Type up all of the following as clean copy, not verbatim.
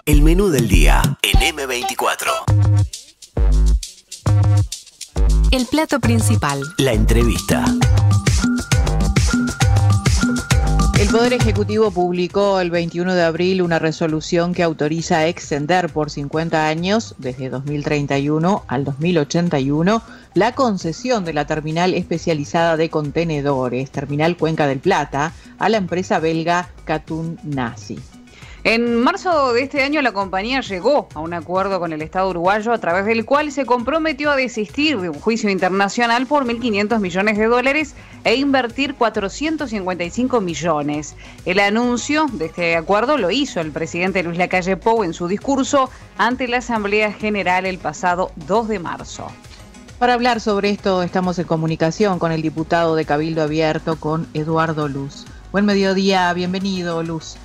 El menú del día en M24. El plato principal. La entrevista. El Poder Ejecutivo publicó el 21 de abril una resolución que autoriza extender por 50 años, desde 2031 al 2081, la concesión de la terminal especializada de contenedores, Terminal Cuenca del Plata, a la empresa belga Katun Nasi. En marzo de este año la compañía llegó a un acuerdo con el Estado uruguayo a través del cual se comprometió a desistir de un juicio internacional por 1.500 millones de dólares e invertir 455 millones. El anuncio de este acuerdo lo hizo el presidente Luis Lacalle Pou en su discurso ante la Asamblea General el pasado 2 de marzo. Para hablar sobre esto estamos en comunicación con el diputado de Cabildo Abierto, con Eduardo Luz. Buen mediodía, bienvenido, Luz.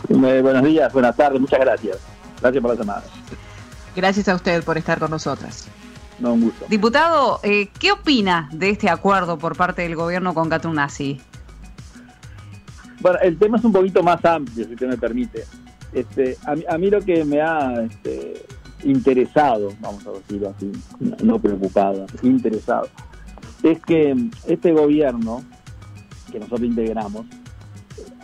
Buenos días, buenas tardes, muchas gracias. Gracias por la llamada. Gracias a usted por estar con nosotras. No, un gusto. Diputado, ¿qué opina de este acuerdo por parte del gobierno con Katun Nasi? Bueno, el tema es un poquito más amplio, si usted me permite. A mí lo que me ha interesado, vamos a decirlo así, no preocupado, interesado, es que este gobierno que nosotros integramos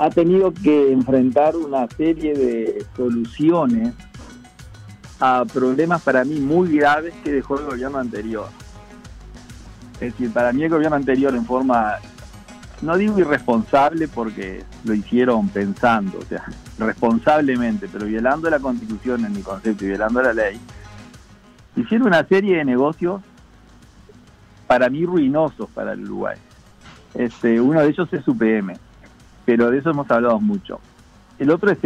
ha tenido que enfrentar una serie de soluciones a problemas para mí muy graves que dejó el gobierno anterior. Es decir, para mí el gobierno anterior, en forma, no digo irresponsable porque lo hicieron pensando, o sea, responsablemente, pero violando la Constitución en mi concepto y violando la ley, hicieron una serie de negocios para mí ruinosos para el Uruguay. Uno de ellos es UPM, pero de eso hemos hablado mucho. El otro es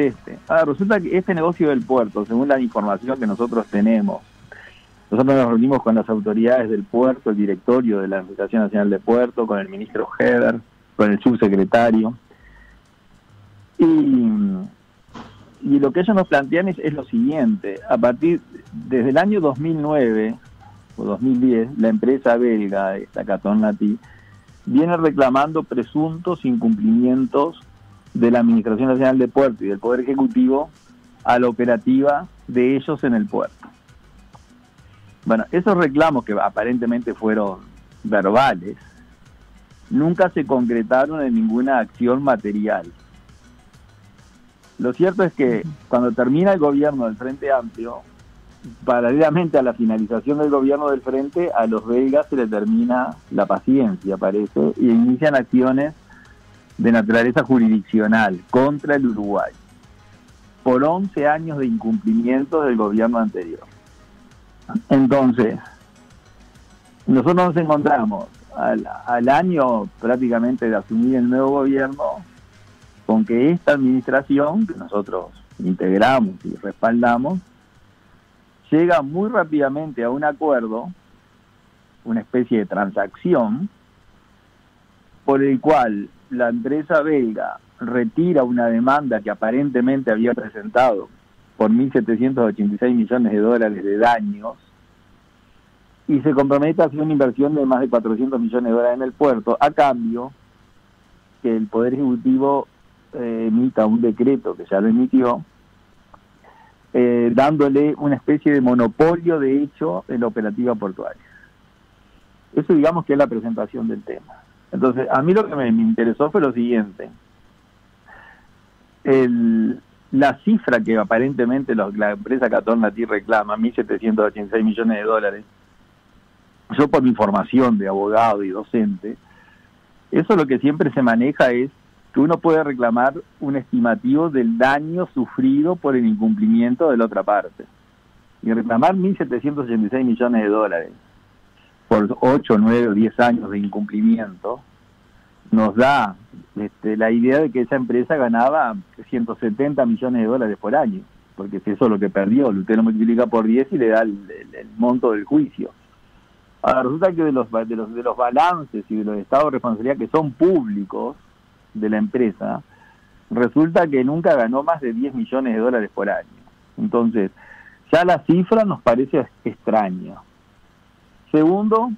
resulta que este negocio del puerto, según la información que nosotros tenemos, nosotros nos reunimos con las autoridades del puerto, el directorio de la Administración Nacional de Puerto, con el ministro Heder, con el subsecretario, y lo que ellos nos plantean es lo siguiente: desde el año 2009 o 2010, la empresa belga, esta Katun Nasi, viene reclamando presuntos incumplimientos de la Administración Nacional de Puerto y del Poder Ejecutivo a la operativa de ellos en el puerto. Bueno, esos reclamos, que aparentemente fueron verbales, nunca se concretaron en ninguna acción material. Lo cierto es que cuando termina el gobierno del Frente Amplio, paralelamente a la finalización del gobierno del Frente, a los belgas se les termina la paciencia, parece, y inician acciones de naturaleza jurisdiccional contra el Uruguay por 11 años de incumplimientos del gobierno anterior. Entonces, nosotros nos encontramos al año prácticamente de asumir el nuevo gobierno con que esta administración, que nosotros integramos y respaldamos, llega muy rápidamente a un acuerdo, una especie de transacción, por el cual la empresa belga retira una demanda que aparentemente había presentado por 1.786 millones de dólares de daños y se compromete a hacer una inversión de más de 400 millones de dólares en el puerto, a cambio que el Poder Ejecutivo emita un decreto, que ya lo emitió, dándole una especie de monopolio de hecho en la operativa portuaria. Eso, digamos, que es la presentación del tema. Entonces, a mí lo que me interesó fue lo siguiente: la cifra que aparentemente la empresa Katun Nasi reclama, 1.786 millones de dólares, yo por mi formación de abogado y docente, eso lo que siempre se maneja es que uno puede reclamar un estimativo del daño sufrido por el incumplimiento de la otra parte. Y reclamar 1.786 millones de dólares por 8, 9 o 10 años de incumplimiento nos da la idea de que esa empresa ganaba 170 millones de dólares por año, porque si eso es lo que perdió, usted lo multiplica por 10 y le da el monto del juicio. Ahora, resulta que de los balances y de los estados de responsabilidad que son públicos de la empresa, resulta que nunca ganó más de 10 millones de dólares por año. Entonces, ya la cifra nos parece extraña. Segundo,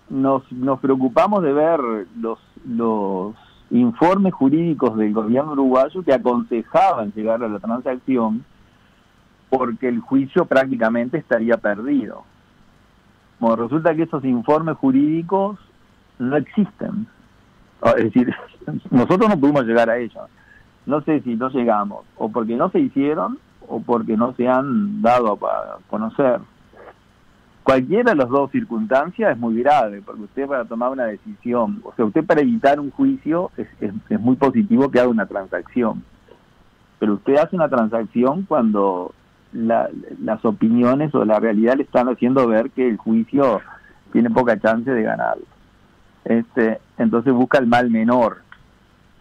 nos preocupamos de ver los informes jurídicos del gobierno uruguayo que aconsejaban llegar a la transacción, porque el juicio prácticamente estaría perdido. Bueno, resulta que esos informes jurídicos no existen. Es decir, nosotros no pudimos llegar a ellos. No sé si no llegamos, o porque no se hicieron, o porque no se han dado a conocer. Cualquiera de las dos circunstancias es muy grave, porque usted para tomar una decisión, o sea, usted para evitar un juicio es muy positivo que haga una transacción. Pero usted hace una transacción cuando las opiniones o la realidad le están haciendo ver que el juicio tiene poca chance de ganarlo. Entonces busca el mal menor.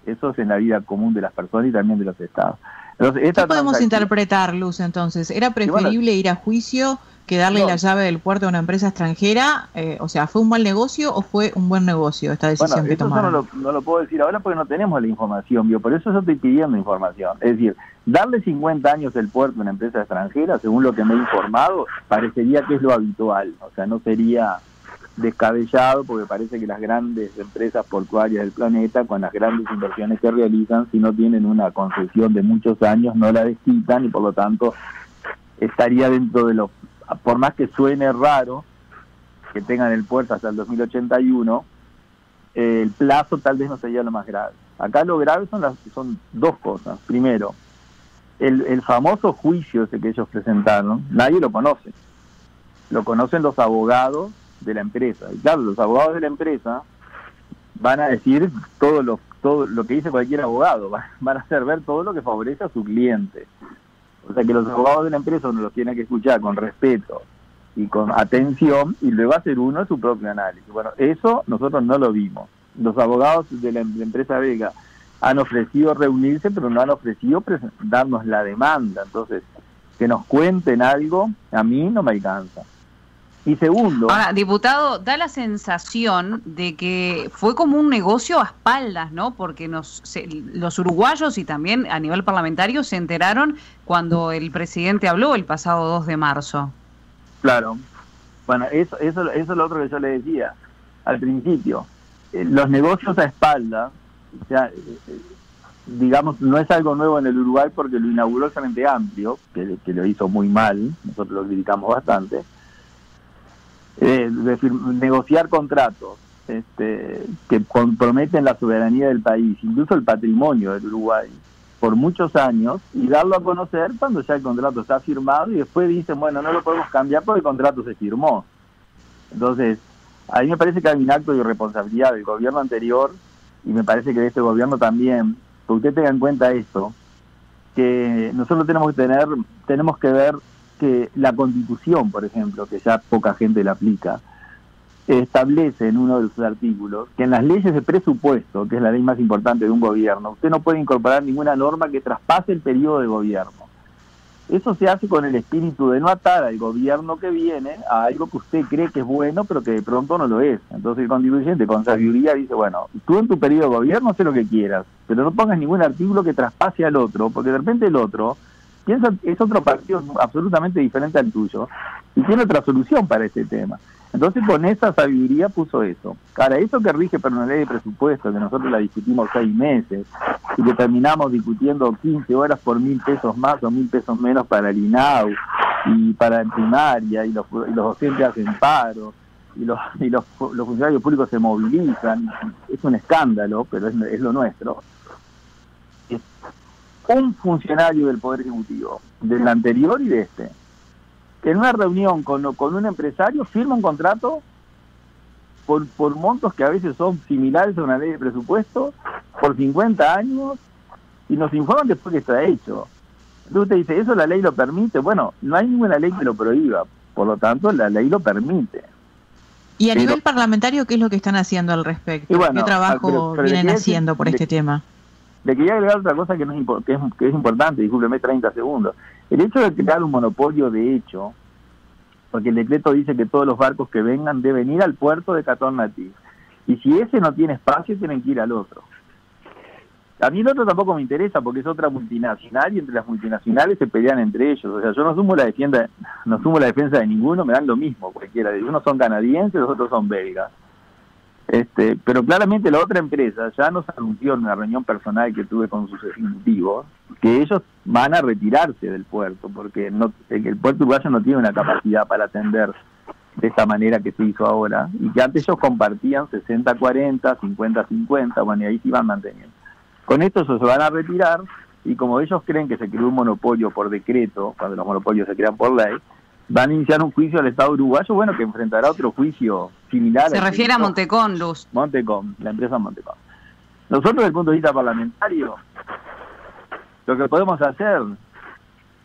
Eso es en la vida común de las personas y también de los estados. Entonces, ¿qué podemos interpretar, Luz, entonces? ¿Era preferible ir a juicio que darle la llave del puerto a una empresa extranjera? O sea, ¿fue un mal negocio o fue un buen negocio esta decisión que tomaron? No lo puedo decir ahora porque no tenemos la información, por eso yo estoy pidiendo información. Es decir, darle 50 años el puerto a una empresa extranjera, según lo que me he informado, parecería que es lo habitual. O sea, no sería descabellado, porque parece que las grandes empresas portuarias del planeta, con las grandes inversiones que realizan, si no tienen una concesión de muchos años, no la desquitan y por lo tanto estaría dentro de los, por más que suene raro que tengan el puerto hasta el 2081, el plazo tal vez no sería lo más grave. Acá lo grave son dos cosas. Primero, el famoso juicio ese que ellos presentaron, nadie lo conoce. Lo conocen los abogados de la empresa. Y claro, los abogados de la empresa van a decir todo lo que dice cualquier abogado, van a hacer ver todo lo que favorece a su cliente. O sea que los abogados de la empresa uno los tiene que escuchar con respeto y con atención y luego hacer uno su propio análisis. Bueno, eso nosotros no lo vimos. Los abogados de la empresa Vega han ofrecido reunirse, pero no han ofrecido darnos la demanda. Entonces, que nos cuenten algo, a mí no me alcanza. Y segundo... Ahora, diputado, da la sensación de que fue como un negocio a espaldas, ¿no? Porque los uruguayos y también a nivel parlamentario se enteraron cuando el presidente habló el pasado 2 de marzo. Claro. Bueno, eso es lo otro que yo le decía al principio. Los negocios a espaldas, o sea, digamos, no es algo nuevo en el Uruguay porque lo inauguró el Frente Amplio, que lo hizo muy mal, nosotros lo criticamos bastante. Negociar contratos que comprometen la soberanía del país, incluso el patrimonio del Uruguay, por muchos años, y darlo a conocer cuando ya el contrato está firmado y después dicen, bueno, no lo podemos cambiar porque el contrato se firmó. Entonces, a mí me parece que hay un acto de irresponsabilidad del gobierno anterior y me parece que de este gobierno también, porque usted tenga en cuenta esto, que nosotros tenemos que ver que la Constitución, por ejemplo, que ya poca gente la aplica, establece en uno de sus artículos que en las leyes de presupuesto, que es la ley más importante de un gobierno, usted no puede incorporar ninguna norma que traspase el periodo de gobierno. Eso se hace con el espíritu de no atar al gobierno que viene a algo que usted cree que es bueno, pero que de pronto no lo es. Entonces el constituyente con sabiduría dice, bueno, tú en tu periodo de gobierno haz lo que quieras, pero no pongas ningún artículo que traspase al otro, porque de repente el otro piensa es otro partido absolutamente diferente al tuyo y tiene otra solución para este tema. Entonces con esa sabiduría puso eso. Ahora, eso que rige para una ley de presupuesto, que nosotros la discutimos 6 meses y que terminamos discutiendo 15 horas por 1.000 pesos más o 1.000 pesos menos para el INAU y para la primaria, y los docentes hacen paro y los funcionarios públicos se movilizan, es un escándalo, pero es lo nuestro. Un funcionario del Poder Ejecutivo, del anterior y de este, que en una reunión con un empresario firma un contrato por montos que a veces son similares a una ley de presupuesto, por 50 años, y nos informan después que está hecho. Entonces usted dice, ¿eso la ley lo permite? Bueno, no hay ninguna ley que lo prohíba, por lo tanto la ley lo permite. ¿Y a nivel parlamentario qué es lo que están haciendo al respecto? ¿Qué trabajo vienen haciendo por este tema? Le quería agregar otra cosa que es importante, discúlpeme 30 segundos. El hecho de crear un monopolio de hecho, porque el decreto dice que todos los barcos que vengan deben ir al puerto de Catontí, y si ese no tiene espacio, tienen que ir al otro. A mí el otro tampoco me interesa porque es otra multinacional y entre las multinacionales se pelean entre ellos. O sea, yo no sumo la defensa de ninguno, me dan lo mismo cualquiera. Unos son canadienses, los otros son belgas. Pero claramente la otra empresa ya nos anunció en una reunión personal que tuve con sus ejecutivos que ellos van a retirarse del puerto, porque el puerto uruguayo no tiene una capacidad para atender de esta manera que se hizo ahora, y que antes ellos compartían 60-40, 50-50, bueno, y ahí se iban manteniendo. Con esto ellos se van a retirar, y como ellos creen que se creó un monopolio por decreto, cuando los monopolios se crean por ley, van a iniciar un juicio al Estado uruguayo, bueno, que enfrentará otro juicio similar. Se refiere a Montecón, Luz. Montecón, la empresa Montecón. Nosotros, desde el punto de vista parlamentario, lo que podemos hacer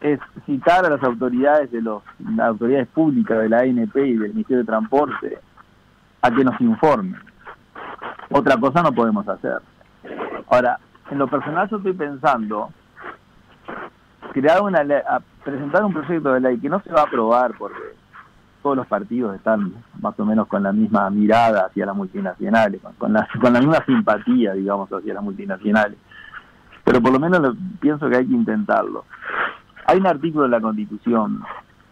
es citar a las autoridades las autoridades públicas de la ANP y del Ministerio de Transporte a que nos informen. Otra cosa no podemos hacer. Ahora, en lo personal yo estoy pensando presentar un proyecto de ley que no se va a aprobar porque todos los partidos están más o menos con la misma mirada hacia las multinacionales, con la misma simpatía, digamos, hacia las multinacionales. Pero por lo menos pienso que hay que intentarlo. Hay un artículo de la Constitución,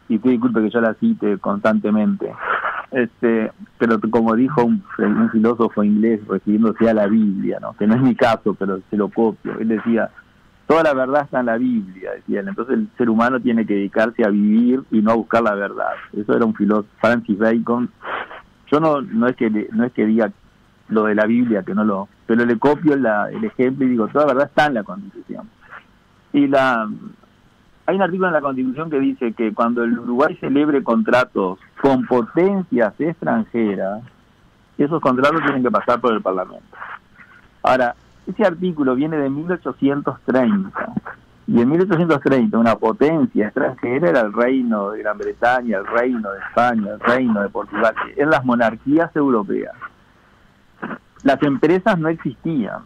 y usted disculpe que yo la cite constantemente, pero como dijo un filósofo inglés refiriéndose a la Biblia, ¿no? Que no es mi caso, pero se lo copio. Él decía, toda la verdad está en la Biblia, decía él. Entonces el ser humano tiene que dedicarse a vivir y no a buscar la verdad. Eso era un filósofo, Francis Bacon. Yo no es que diga lo de la Biblia, pero le copio el ejemplo y digo, toda la verdad está en la Constitución. Hay un artículo en la Constitución que dice que cuando el Uruguay celebre contratos con potencias extranjeras, esos contratos tienen que pasar por el Parlamento. Ahora, ese artículo viene de 1830, y en 1830 una potencia extranjera era el Reino de Gran Bretaña, el Reino de España, el Reino de Portugal, eran las monarquías europeas. Las empresas no existían.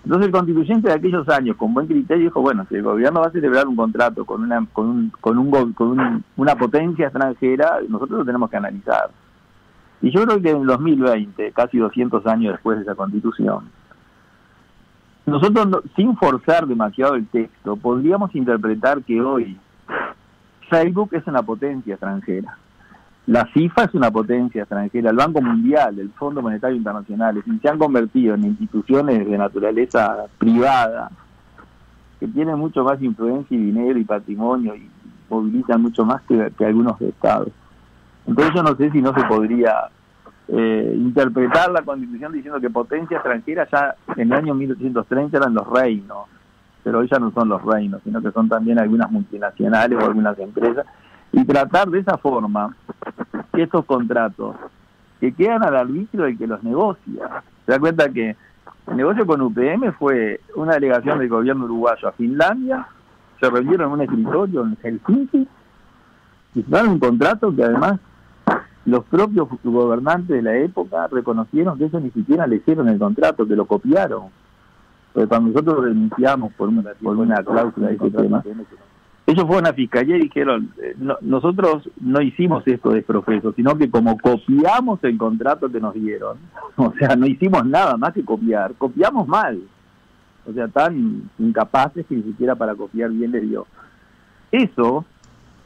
Entonces el constituyente de aquellos años, con buen criterio, dijo, bueno, si el gobierno va a celebrar un contrato con una potencia extranjera, nosotros lo tenemos que analizar. Y yo creo que en el 2020, casi 200 años después de esa constitución, nosotros, sin forzar demasiado el texto, podríamos interpretar que hoy Facebook es una potencia extranjera, la FIFA es una potencia extranjera, el Banco Mundial, el Fondo Monetario Internacional, se han convertido en instituciones de naturaleza privada que tienen mucho más influencia y dinero y patrimonio y movilizan mucho más que algunos estados. Entonces yo no sé si no se podría interpretar la Constitución diciendo que potencia extranjera ya en el año 1830 eran los reinos, pero hoy ya no son los reinos, sino que son también algunas multinacionales o algunas empresas, y tratar de esa forma que estos contratos que quedan al arbitrio del que los negocia. Se da cuenta que el negocio con UPM fue una delegación del gobierno uruguayo a Finlandia, se reunieron en un escritorio en Helsinki y firmaron un contrato que además los propios gobernantes de la época reconocieron que eso ni siquiera le hicieron el contrato, que lo copiaron. Porque cuando nosotros denunciamos por una cláusula de ese tema, ellos fueron a fiscalía y dijeron, nosotros no hicimos esto de profeso, sino que como copiamos el contrato que nos dieron, o sea, no hicimos nada más que copiar, copiamos mal, o sea, tan incapaces que ni siquiera para copiar bien les dio. Eso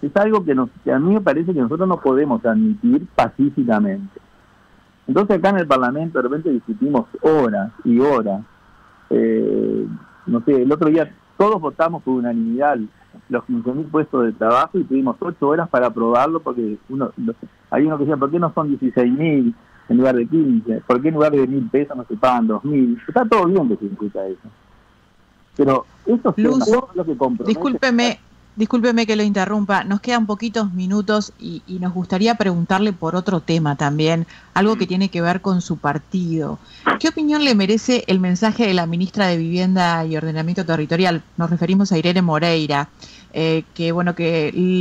es algo que a mí me parece que nosotros no podemos admitir pacíficamente. Entonces acá en el Parlamento de repente discutimos horas y horas, no sé, el otro día todos votamos por unanimidad los 15.000 puestos de trabajo y tuvimos 8 horas para aprobarlo porque hay uno que decía, ¿por qué no son 16.000 en lugar de 15? ¿Por qué en lugar de 1.000 pesos no se pagan 2.000? Está todo bien que se discuta eso. Pero estos temas son lo que comprometen. Discúlpeme que lo interrumpa, nos quedan poquitos minutos y nos gustaría preguntarle por otro tema también, algo que tiene que ver con su partido. ¿Qué opinión le merece el mensaje de la ministra de Vivienda y Ordenamiento Territorial? Nos referimos a Irene Moreira, que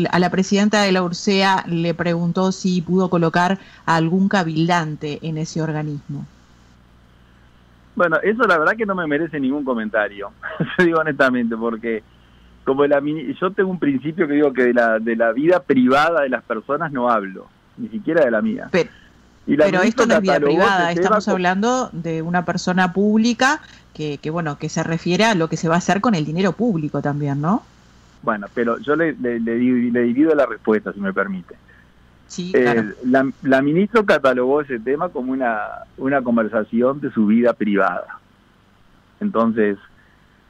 a la presidenta de la URSEA le preguntó si pudo colocar a algún cabildante en ese organismo. Bueno, eso la verdad que no me merece ningún comentario, yo digo honestamente, porque como yo tengo un principio que digo que de la vida privada de las personas no hablo, ni siquiera de la mía. Pero esto no es vida privada, estamos hablando de una persona pública que se refiere a lo que se va a hacer con el dinero público también, ¿no? Bueno, pero yo le divido la respuesta, si me permite. Sí, claro. La ministra catalogó ese tema como una conversación de su vida privada. Entonces,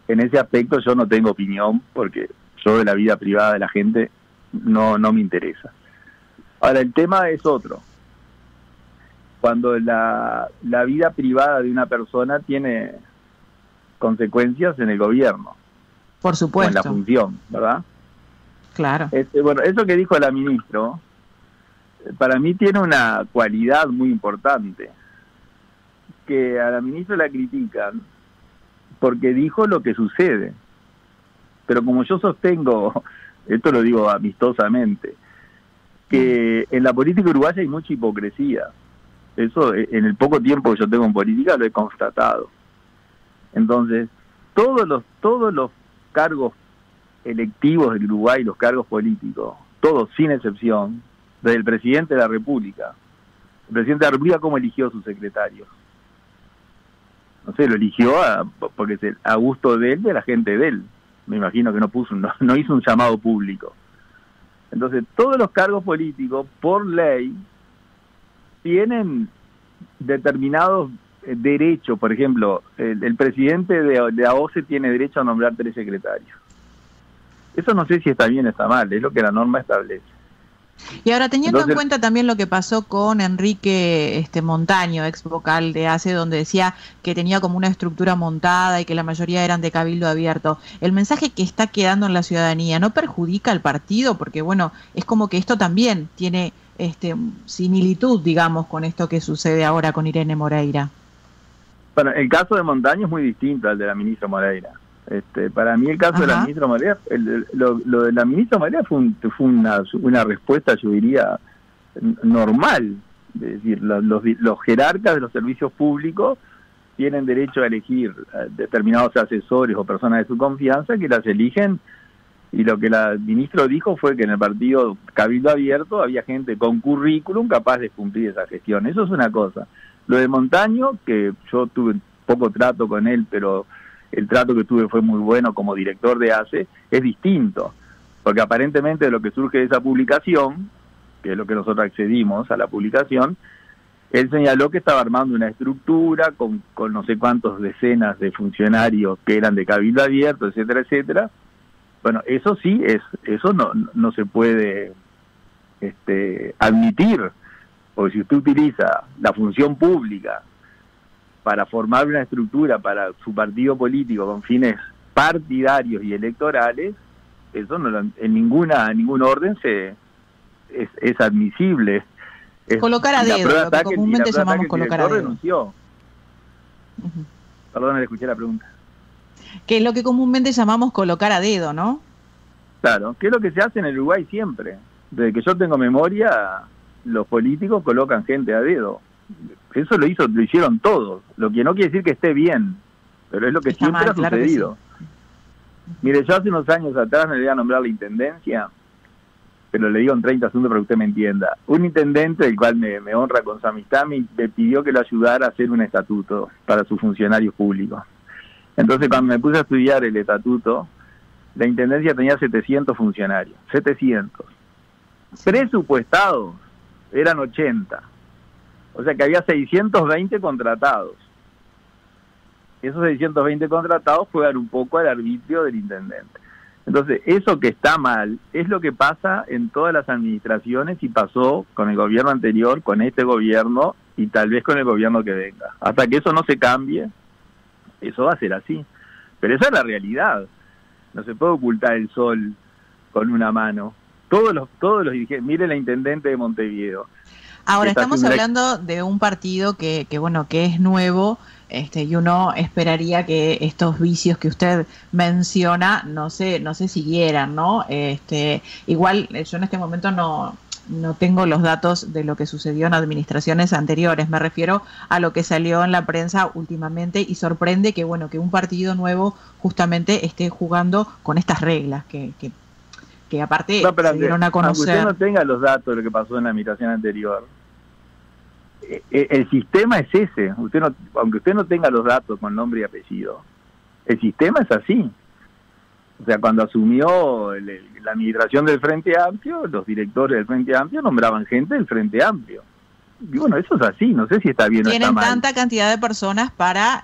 en ese aspecto yo no tengo opinión, porque yo de la vida privada de la gente no me interesa. Ahora, el tema es otro. Cuando la vida privada de una persona tiene consecuencias en el gobierno. Por supuesto. En la función, ¿verdad? Claro. Bueno, eso que dijo la ministra, para mí tiene una cualidad muy importante, que a la ministra la critican porque dijo lo que sucede. Pero como yo sostengo, esto lo digo amistosamente, que en la política uruguaya hay mucha hipocresía. Eso en el poco tiempo que yo tengo en política lo he constatado. Entonces, todos los cargos electivos del Uruguay, los cargos políticos, todos sin excepción, desde el presidente de la República. El presidente de la República, ¿cómo eligió a sus secretarios? No sé, lo eligió porque a gusto de él, de la gente de él. Me imagino que no hizo un llamado público. Entonces, todos los cargos políticos, por ley, tienen determinados derechos. Por ejemplo, el presidente de AOCE tiene derecho a nombrar 3 secretarios. Eso no sé si está bien o está mal, es lo que la norma establece. Y ahora, teniendo en cuenta también lo que pasó con Enrique Montaño, ex vocal de ACE, donde decía que tenía como una estructura montada y que la mayoría eran de cabildo abierto, el mensaje que está quedando en la ciudadanía no perjudica al partido, porque bueno, es como que esto también tiene similitud, digamos, con esto que sucede ahora con Irene Moreira. Bueno, el caso de Montaño es muy distinto al de la ministra Moreira. Para mí el caso de la ministra Moreira, lo de la ministra Moreira fue una respuesta, yo diría, normal. Es decir, los jerarcas de los servicios públicos tienen derecho a elegir determinados asesores o personas de su confianza que las eligen, y lo que la ministra dijo fue que en el partido Cabildo Abierto había gente con currículum capaz de cumplir esa gestión. Eso es una cosa. Lo de Montaño, que yo tuve poco trato con él, pero el trato que tuve fue muy bueno como director de ACE, es distinto, porque aparentemente de lo que surge de esa publicación, que es lo que nosotros accedimos a la publicación, él señaló que estaba armando una estructura con no sé cuántos decenas de funcionarios que eran de Cabildo Abierto, etcétera, etcétera. Bueno, eso sí, eso no se puede admitir, porque si usted utiliza la función pública para formar una estructura para su partido político con fines partidarios y electorales, eso en ningún orden es admisible. Colocar a dedo, lo que comúnmente llamamos colocar a dedo. Renunció. Perdón, le escuché la pregunta. Que es lo que comúnmente llamamos colocar a dedo, ¿no? Claro, que es lo que se hace en el Uruguay siempre. Desde que yo tengo memoria, los políticos colocan gente a dedo. Eso lo hicieron todos, lo que no quiere decir que esté bien, pero es lo que está siempre mal, ha sucedido. Sí. Mire, yo hace unos años atrás me iba a nombrar la intendencia, pero le digo en 30 segundos para que usted me entienda. Un intendente, el cual me honra con su amistad, me pidió que lo ayudara a hacer un estatuto para sus funcionarios públicos. Entonces, cuando me puse a estudiar el estatuto, la intendencia tenía 700 funcionarios, 700. Presupuestados eran 80. O sea que había 620 contratados. Esos 620 contratados juegan un poco al arbitrio del intendente. Entonces, eso que está mal es lo que pasa en todas las administraciones y pasó con el gobierno anterior, con este gobierno y tal vez con el gobierno que venga. Hasta que eso no se cambie, eso va a ser así. Pero esa es la realidad. No se puede ocultar el sol con una mano. Todos los dirigentes, mire la intendente de Montevideo. Ahora, estamos hablando de un partido que es nuevo, y uno esperaría que estos vicios que usted menciona no se siguieran, ¿no? Igual yo en este momento no tengo los datos de lo que sucedió en administraciones anteriores, me refiero a lo que salió en la prensa últimamente, y sorprende que un partido nuevo justamente esté jugando con estas reglas que aparte se dieron a conocer. Aunque usted no tenga los datos de lo que pasó en la administración anterior, el sistema es ese. Aunque usted no tenga los datos con nombre y apellido, el sistema es así. O sea, cuando asumió la administración del Frente Amplio, los directores del Frente Amplio nombraban gente del Frente Amplio. Y bueno, eso es así, no sé si está bien o está mal. Tienen tanta cantidad de personas para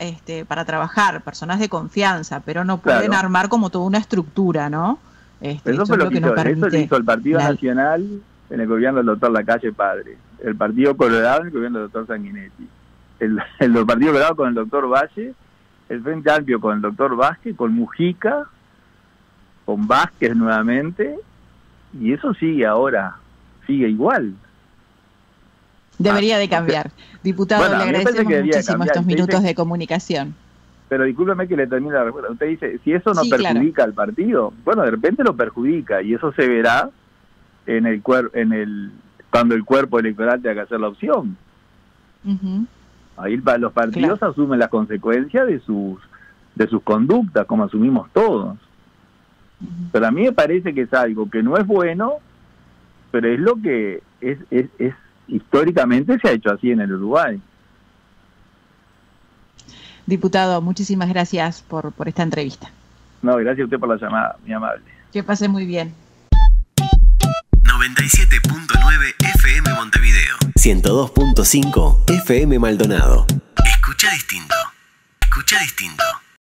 trabajar, personas de confianza, pero no pueden armar como toda una estructura, ¿no? Eso fue lo que eso hizo el Partido Nacional en el gobierno del doctor Lacalle Padre, el Partido Colorado en el gobierno del doctor Sanguinetti, el Partido Colorado con el doctor Valle, el Frente Amplio con el doctor Vázquez, con Mujica, con Vázquez nuevamente, y eso sigue ahora, sigue igual. Debería de cambiar. Diputado, le agradecemos muchísimo estos minutos de comunicación. Pero discúlpeme que le termine la respuesta. Usted dice, si eso no perjudica al partido, bueno, de repente lo perjudica, y eso se verá cuando el cuerpo electoral tenga que hacer la opción. Ahí los partidos asumen las consecuencias de sus conductas, como asumimos todos. Pero a mí me parece que es algo que no es bueno, pero es lo que es históricamente se ha hecho así en el Uruguay. Diputado, muchísimas gracias por esta entrevista. No, gracias a usted por la llamada, muy amable. Que pase muy bien. 97.9 FM Montevideo. 102.5 FM Maldonado. Escucha distinto. Escucha distinto.